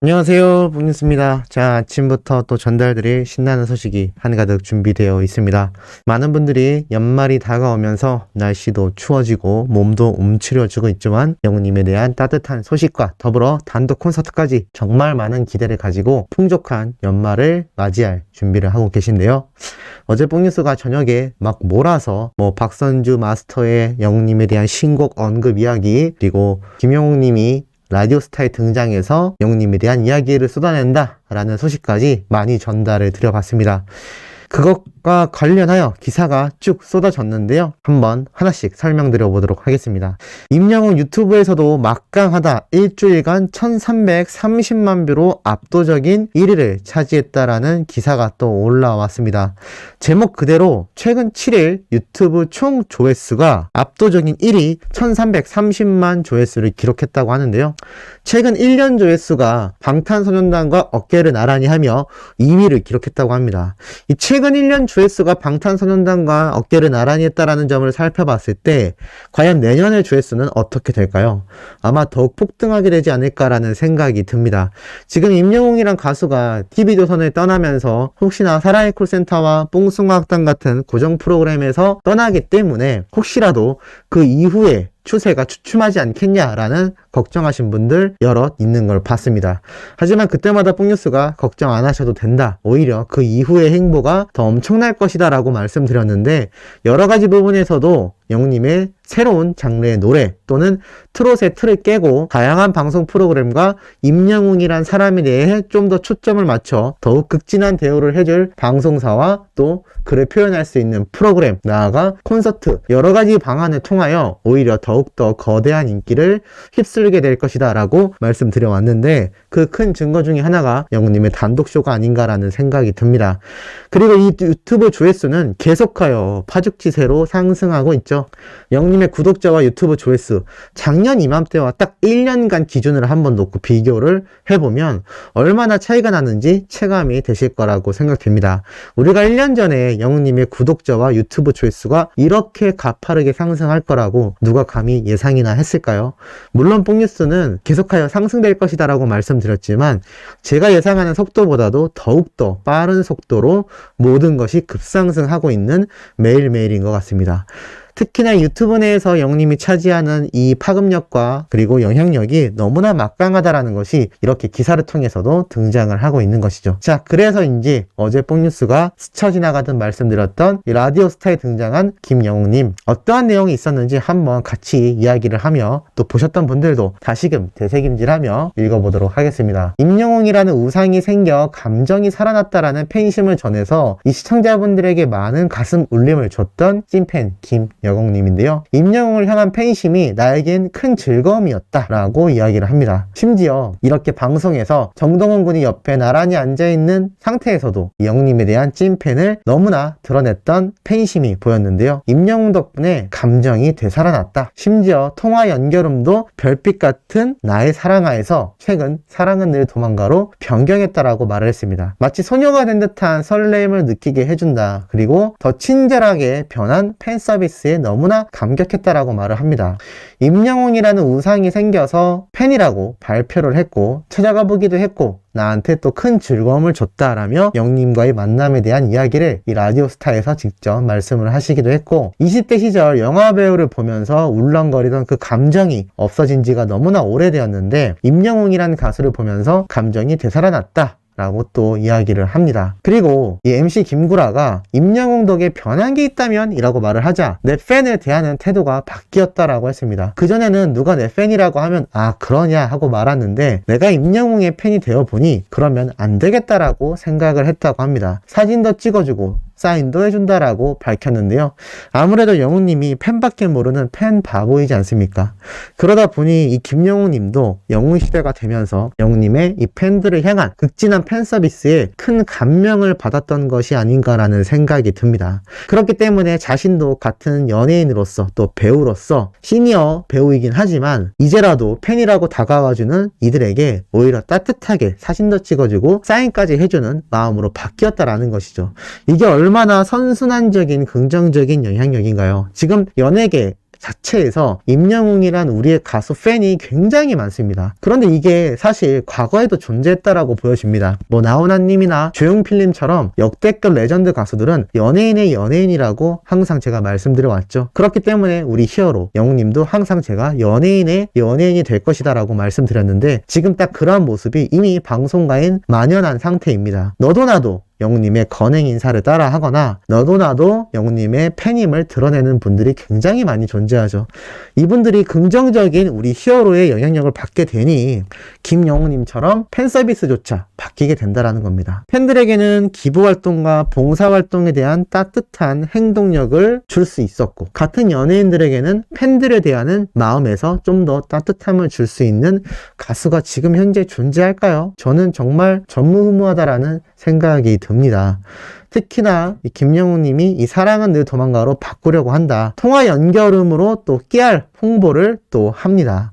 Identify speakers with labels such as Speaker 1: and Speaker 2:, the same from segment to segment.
Speaker 1: 안녕하세요, 봉인스입니다. 자, 아침부터 또 전달드릴 신나는 소식이 한가득 준비되어 있습니다. 많은 분들이 연말이 다가오면서 날씨도 추워지고 몸도 움츠려지고 있지만 영웅님에 대한 따뜻한 소식과 더불어 단독 콘서트까지 정말 많은 기대를 가지고 풍족한 연말을 맞이할 준비를 하고 계신데요. 어제 뽕뉴스가 저녁에 막 몰아서 박선주 마스터의 영웅님에 대한 신곡 언급 이야기, 그리고 김영웅님이 라디오스타에 등장해서 영웅님에 대한 이야기를 쏟아낸다 라는 소식까지 많이 전달을 드려봤습니다. 그것과 관련하여 기사가 쭉 쏟아졌는데요. 한번 하나씩 설명드려 보도록 하겠습니다. 임영웅 유튜브에서도 막강하다, 일주일간 1330만 뷰로 압도적인 1위를 차지했다라는 기사가 또 올라왔습니다. 제목 그대로 최근 7일 유튜브 총 조회수가 압도적인 1위 1330만 조회수를 기록했다고 하는데요. 최근 1년 조회수가 방탄소년단과 어깨를 나란히 하며 2위를 기록했다고 합니다. 이 최근 1년 조회수가 방탄소년단과 어깨를 나란히 했다라는 점을 살펴봤을 때 과연 내년의 조회수는 어떻게 될까요? 아마 더욱 폭등하게 되지 않을까라는 생각이 듭니다. 지금 임영웅이란 가수가 TV조선을 떠나면서 혹시나 사랑의 콜센터와 뽕숭아학당 같은 고정 프로그램에서 떠나기 때문에 혹시라도 그 이후에 추세가 주춤하지 않겠냐라는 걱정하신 분들 여럿 있는 걸 봤습니다. 하지만 그때마다 뽕뉴스가 걱정 안 하셔도 된다, 오히려 그 이후의 행보가 더 엄청날 것이다 라고 말씀드렸는데, 여러 가지 부분에서도 영웅님의 새로운 장르의 노래 또는 트롯의 틀을 깨고 다양한 방송 프로그램과 임영웅이란 사람에 대해 좀 더 초점을 맞춰 더욱 극진한 대우를 해줄 방송사와 또 그를 표현할 수 있는 프로그램, 나아가 콘서트, 여러 가지 방안을 통하여 오히려 더욱더 거대한 인기를 휩쓸게 될 것이다 라고 말씀드려왔는데, 그 큰 증거 중에 하나가 영웅님의 단독쇼가 아닌가라는 생각이 듭니다. 그리고 이 유튜브 조회수는 계속하여 파죽지세로 상승하고 있죠. 영웅님의 구독자와 유튜브 조회수, 작년 이맘때와 딱 1년간 기준을 한번 놓고 비교를 해보면 얼마나 차이가 나는지 체감이 되실 거라고 생각됩니다. 우리가 1년 전에 영웅님의 구독자와 유튜브 조회수가 이렇게 가파르게 상승할 거라고 누가 감히 예상이나 했을까요? 물론 뽕뉴스는 계속하여 상승될 것이다 라고 말씀드렸지만 제가 예상하는 속도보다도 더욱더 빠른 속도로 모든 것이 급상승하고 있는 매일매일인 것 같습니다. 특히나 유튜브 내에서 영웅님이 차지하는 이 파급력과 그리고 영향력이 너무나 막강하다라는 것이 이렇게 기사를 통해서도 등장을 하고 있는 것이죠. 자, 그래서인지 어제 뽕뉴스가 스쳐 지나가듯 말씀드렸던 이 라디오스타에 등장한 김영웅님, 어떠한 내용이 있었는지 한번 같이 이야기를 하며 또 보셨던 분들도 다시금 되새김질하며 읽어보도록 하겠습니다. 임영웅이라는 우상이 생겨 감정이 살아났다라는 팬심을 전해서 이 시청자분들에게 많은 가슴 울림을 줬던 찐팬 김영웅님인데요. 임영웅을 향한 팬심이 나에겐 큰 즐거움이었다 라고 이야기를 합니다. 심지어 이렇게 방송에서 정동원 군이 옆에 나란히 앉아있는 상태에서도 영웅님에 대한 찐팬을 너무나 드러냈던 팬심이 보였는데요. 임영웅 덕분에 감정이 되살아났다, 심지어 통화 연결음도 별빛 같은 나의 사랑아에서 최근 사랑은 늘 도망가로 변경했다라고 말을 했습니다. 마치 소녀가 된 듯한 설렘을 느끼게 해준다, 그리고 더 친절하게 변한 팬 서비스에 너무나 감격했다라고 말을 합니다. 임영웅이라는 우상이 생겨서 팬이라고 발표를 했고 찾아가 보기도 했고 나한테 또 큰 즐거움을 줬다라며 영웅님과의 만남에 대한 이야기를 이 라디오스타에서 직접 말씀을 하시기도 했고, 20대 시절 영화배우를 보면서 울렁거리던 그 감정이 없어진 지가 너무나 오래되었는데 임영웅이라는 가수를 보면서 감정이 되살아났다 라고 또 이야기를 합니다. 그리고 이 MC 김구라가 임영웅 덕에 변한 게 있다면 이라고 말을 하자 내 팬을 대하는 태도가 바뀌었다라고 했습니다. 그전에는 누가 내 팬이라고 하면 아 그러냐 하고 말았는데 내가 임영웅의 팬이 되어보니 그러면 안 되겠다라고 생각을 했다고 합니다. 사진도 찍어주고 사인도 해준다라고 밝혔는데요. 아무래도 영웅님이 팬밖에 모르는 팬 바보이지 않습니까? 그러다 보니 이 김영웅님도 영웅 시대가 되면서 영웅님의 이 팬들을 향한 극진한 팬 서비스에 큰 감명을 받았던 것이 아닌가라는 생각이 듭니다. 그렇기 때문에 자신도 같은 연예인으로서 또 배우로서 시니어 배우이긴 하지만 이제라도 팬이라고 다가와주는 이들에게 오히려 따뜻하게 사진도 찍어주고 사인까지 해주는 마음으로 바뀌었다라는 것이죠. 이게 얼마나 선순환적인 긍정적인 영향력인가요? 지금 연예계 자체에서 임영웅이란 우리의 가수 팬이 굉장히 많습니다. 그런데 이게 사실 과거에도 존재했다라고 보여집니다. 뭐 나훈아님이나 조용필님처럼 역대급 레전드 가수들은 연예인의 연예인이라고 항상 제가 말씀드려왔죠. 그렇기 때문에 우리 히어로 영웅님도 항상 제가 연예인의 연예인이 될 것이다 라고 말씀드렸는데, 지금 딱 그러한 모습이 이미 방송가인 만연한 상태입니다. 너도 나도 영웅님의 건행 인사를 따라 하거나 너도 나도 영웅님의 팬임을 드러내는 분들이 굉장히 많이 존재하죠. 이분들이 긍정적인 우리 히어로의 영향력을 받게 되니 김영웅님처럼 팬 서비스조차 바뀌게 된다라는 겁니다. 팬들에게는 기부활동과 봉사활동에 대한 따뜻한 행동력을 줄 수 있었고, 같은 연예인들에게는 팬들에 대한 마음에서 좀 더 따뜻함을 줄 수 있는 가수가 지금 현재 존재할까요? 저는 정말 전무후무하다라는 생각이 듭니다. 특히나 이 김영웅님이 이 사랑은 늘 도망가로 바꾸려고 한다. 통화 연결음으로 또 깨알 홍보를 또 합니다.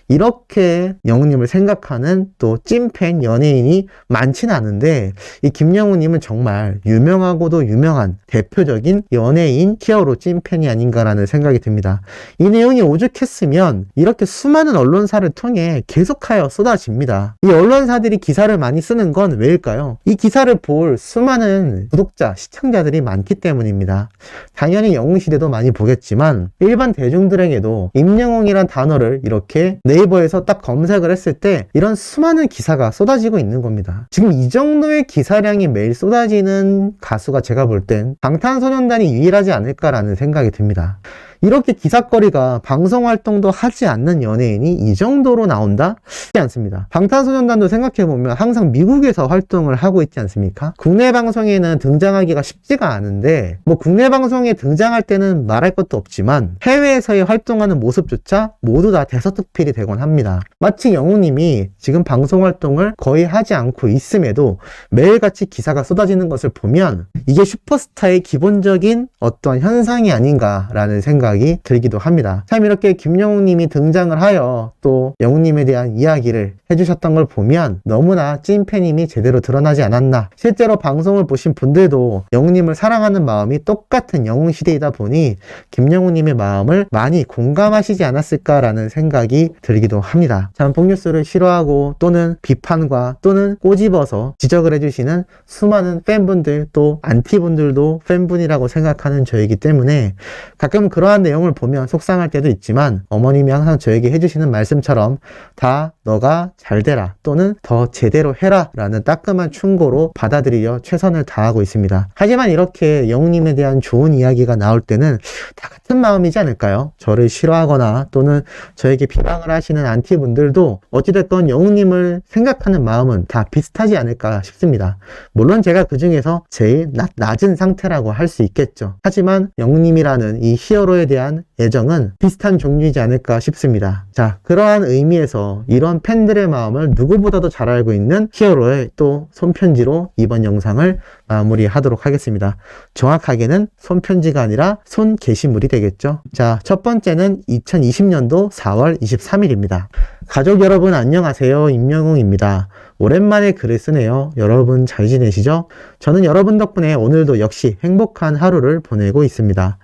Speaker 1: 이렇게 영웅님을 생각하는 또 찐팬 연예인이 많지는 않은데, 이 김영웅님은 정말 유명하고도 유명한 대표적인 연예인 히어로 찐팬이 아닌가라는 생각이 듭니다. 이 내용이 오죽했으면 이렇게 수많은 언론사를 통해 계속하여 쏟아집니다. 이 언론사들이 기사를 많이 쓰는 건 왜일까요? 이 기사를 볼 수많은 구독자, 시청자들이 많기 때문입니다. 당연히 영웅시대도 많이 보겠지만 일반 대중들에게도 임영웅이란 단어를 이렇게 네이버에서 딱 검색을 했을 때 이런 수많은 기사가 쏟아지고 있는 겁니다. 지금 이 정도의 기사량이 매일 쏟아지는 가수가 제가 볼 땐 방탄소년단이 유일하지 않을까라는 생각이 듭니다. 이렇게 기사거리가 방송 활동도 하지 않는 연예인이 이 정도로 나온다? 쉽지 않습니다. 방탄소년단도 생각해보면 항상 미국에서 활동을 하고 있지 않습니까? 국내 방송에는 등장하기가 쉽지가 않은데, 뭐 국내 방송에 등장할 때는 말할 것도 없지만 해외에서의 활동하는 모습조차 모두 다 대서특필이 되곤 합니다. 마치 영웅님이 지금 방송 활동을 거의 하지 않고 있음에도 매일같이 기사가 쏟아지는 것을 보면 이게 슈퍼스타의 기본적인 어떤 현상이 아닌가라는 생각이 들기도 합니다. 참 이렇게 김영웅님이 등장을 하여 또 영웅님에 대한 이야기를 해주셨던 걸 보면 너무나 찐팬임이 제대로 드러나지 않았나. 실제로 방송을 보신 분들도 영웅님을 사랑하는 마음이 똑같은 영웅시대이다 보니 김영웅님의 마음을 많이 공감하시지 않았을까라는 생각이 들기도 합니다. 참 폭뉴스를 싫어하고 또는 비판과 또는 꼬집어서 지적을 해주시는 수많은 팬분들, 또 안티분들도 팬분이라고 생각하는 저이기 때문에 가끔 그러한 내용을 보면 속상할 때도 있지만, 어머님이 항상 저에게 해주시는 말씀처럼 다 너가 잘 되라 또는 더 제대로 해라 라는 따끔한 충고로 받아들이려 최선을 다하고 있습니다. 하지만 이렇게 영웅님에 대한 좋은 이야기가 나올 때는 다 같은 마음이지 않을까요? 저를 싫어하거나 또는 저에게 비방을 하시는 안티분들도 어찌됐건 영웅님을 생각하는 마음은 다 비슷하지 않을까 싶습니다. 물론 제가 그 중에서 제일 낮은 상태라고 할 수 있겠죠. 하지만 영웅님이라는 이 히어로에 대한 애정은 비슷한 종류이지 않을까 싶습니다. 자, 그러한 의미에서 이런 팬들의 마음을 누구보다도 잘 알고 있는 히어로의 또 손편지로 이번 영상을 마무리하도록 하겠습니다. 정확하게는 손편지가 아니라 손 게시물이 되겠죠. 자, 첫 번째는 2020년도 4월 23일입니다. 가족 여러분 안녕하세요. 임영웅입니다. 오랜만에 글을 쓰네요. 여러분 잘 지내시죠? 저는 여러분 덕분에 오늘도 역시 행복한 하루를 보내고 있습니다.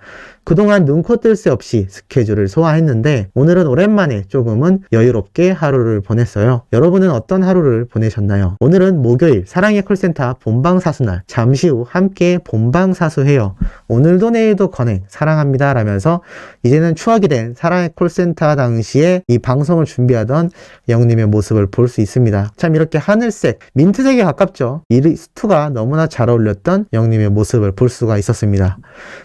Speaker 1: 그동안 눈코 뜰 새 없이 스케줄을 소화했는데 오늘은 오랜만에 조금은 여유롭게 하루를 보냈어요. 여러분은 어떤 하루를 보내셨나요? 오늘은 목요일 사랑의 콜센터 본방사수날, 잠시 후 함께 본방사수해요. 오늘도 내일도 건행 사랑합니다 라면서 이제는 추억이 된 사랑의 콜센터 당시에 이 방송을 준비하던 영웅님의 모습을 볼 수 있습니다. 참 이렇게 하늘색, 민트색에 가깝죠. 이 스투가 너무나 잘 어울렸던 영웅님의 모습을 볼 수가 있었습니다.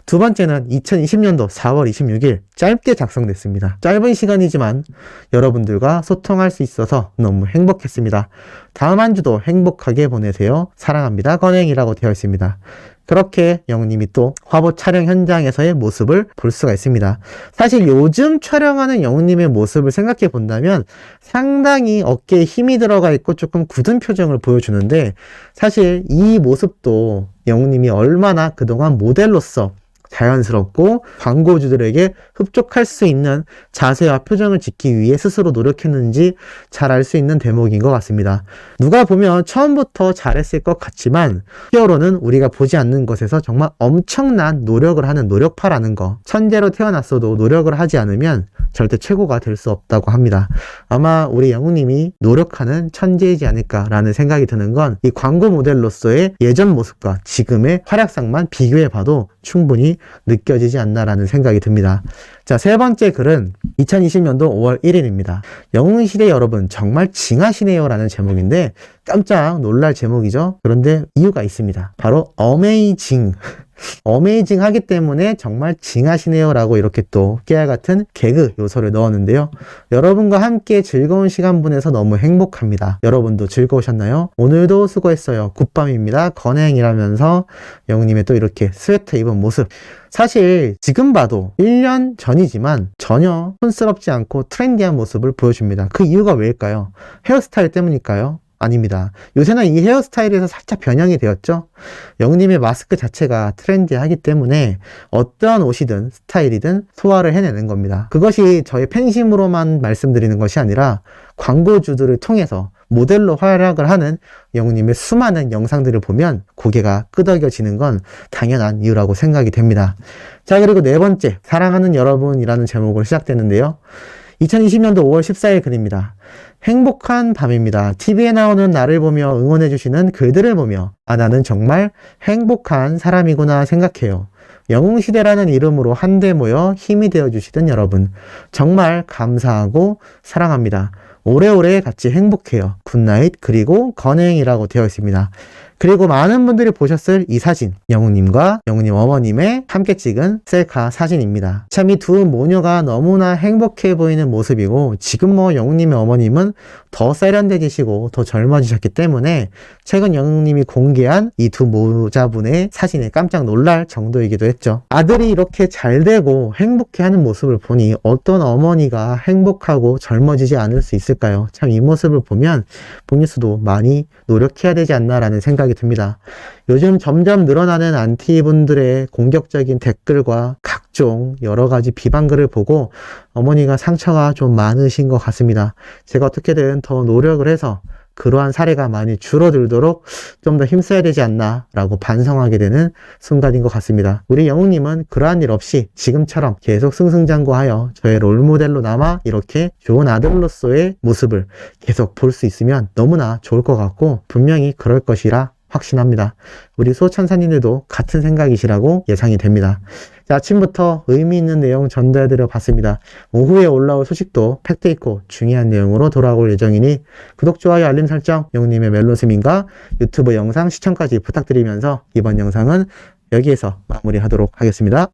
Speaker 1: 두 번째는 2020년도 4월 26일 짧게 작성됐습니다. 짧은 시간이지만 여러분들과 소통할 수 있어서 너무 행복했습니다. 다음 한 주도 행복하게 보내세요. 사랑합니다. 건행이라고 되어 있습니다. 그렇게 영웅님이 또 화보 촬영 현장에서의 모습을 볼 수가 있습니다. 사실 요즘 촬영하는 영웅님의 모습을 생각해 본다면 상당히 어깨에 힘이 들어가 있고 조금 굳은 표정을 보여주는데, 사실 이 모습도 영웅님이 얼마나 그동안 모델로서 자연스럽고 광고주들에게 흡족할 수 있는 자세와 표정을 짓기 위해 스스로 노력했는지 잘 알 수 있는 대목인 것 같습니다. 누가 보면 처음부터 잘했을 것 같지만 히어로는 우리가 보지 않는 것에서 정말 엄청난 노력을 하는 노력파라는 거. 천재로 태어났어도 노력을 하지 않으면 절대 최고가 될 수 없다고 합니다. 아마 우리 영웅님이 노력하는 천재이지 않을까라는 생각이 드는 건 이 광고 모델로서의 예전 모습과 지금의 활약상만 비교해봐도 충분히 느껴지지 않나라는 생각이 듭니다. 자, 세 번째 글은 2020년도 5월 1일입니다. 영웅시대 여러분 정말 징하시네요 라는 제목인데 깜짝 놀랄 제목이죠. 그런데 이유가 있습니다. 바로 어메이징. 어메이징 하기 때문에 정말 징하시네요 라고 이렇게 또 깨알 같은 개그 요소를 넣었는데요. 여러분과 함께 즐거운 시간 보내서 너무 행복합니다. 여러분도 즐거우셨나요? 오늘도 수고했어요. 굿밤입니다. 건행이라면서 영웅님의 또 이렇게 스웨터 입은 모습. 사실 지금 봐도 1년 전이지만 전혀 촌스럽지 않고 트렌디한 모습을 보여줍니다. 그 이유가 왜일까요? 헤어스타일 때문일까요? 아닙니다. 요새는 이 헤어스타일에서 살짝 변형이 되었죠. 영웅님의 마스크 자체가 트렌디하기 때문에 어떠한 옷이든 스타일이든 소화를 해내는 겁니다. 그것이 저의 팬심으로만 말씀드리는 것이 아니라 광고주들을 통해서 모델로 활약을 하는 영웅님의 수많은 영상들을 보면 고개가 끄덕여지는 건 당연한 이유라고 생각이 됩니다. 자, 그리고 네 번째, 사랑하는 여러분이라는 제목으로 시작되는데요. 2020년도 5월 14일 글입니다. 행복한 밤입니다. TV에 나오는 나를 보며 응원해주시는 글들을 보며 나는 정말 행복한 사람이구나 생각해요. 영웅시대라는 이름으로 한데 모여 힘이 되어주시던 여러분 정말 감사하고 사랑합니다. 오래오래 같이 행복해요. 굿나잇 그리고 건행이라고 되어 있습니다. 그리고 많은 분들이 보셨을 이 사진, 영웅님과 영웅님 어머님의 함께 찍은 셀카 사진입니다. 참 이 두 모녀가 너무나 행복해 보이는 모습이고 지금 뭐 영웅님의 어머님은 더 세련되시고 더 젊어지셨기 때문에 최근 영웅님이 공개한 이 두 모자분의 사진에 깜짝 놀랄 정도이기도 했죠. 아들이 이렇게 잘 되고 행복해하는 모습을 보니 어떤 어머니가 행복하고 젊어지지 않을 수 있을까요? 참 이 모습을 보면 본인수도 많이 노력해야 되지 않나라는 생각이 듭니다. 요즘 점점 늘어나는 안티분들의 공격적인 댓글과 각종 여러 가지 비방글을 보고 어머니가 상처가 좀 많으신 것 같습니다. 제가 어떻게든 더 노력을 해서 그러한 사례가 많이 줄어들도록 좀 더 힘써야 되지 않나 라고 반성하게 되는 순간인 것 같습니다. 우리 영웅님은 그러한 일 없이 지금처럼 계속 승승장구하여 저의 롤모델로 남아 이렇게 좋은 아들로서의 모습을 계속 볼 수 있으면 너무나 좋을 것 같고 분명히 그럴 것이라 확신합니다. 우리 소천사님들도 같은 생각이시라고 예상이 됩니다. 자, 아침부터 의미 있는 내용 전달해드려 봤습니다. 오후에 올라올 소식도 팩트있고 중요한 내용으로 돌아올 예정이니 구독, 좋아요, 알림 설정, 영웅님의 멜로스민과 유튜브 영상 시청까지 부탁드리면서 이번 영상은 여기에서 마무리하도록 하겠습니다.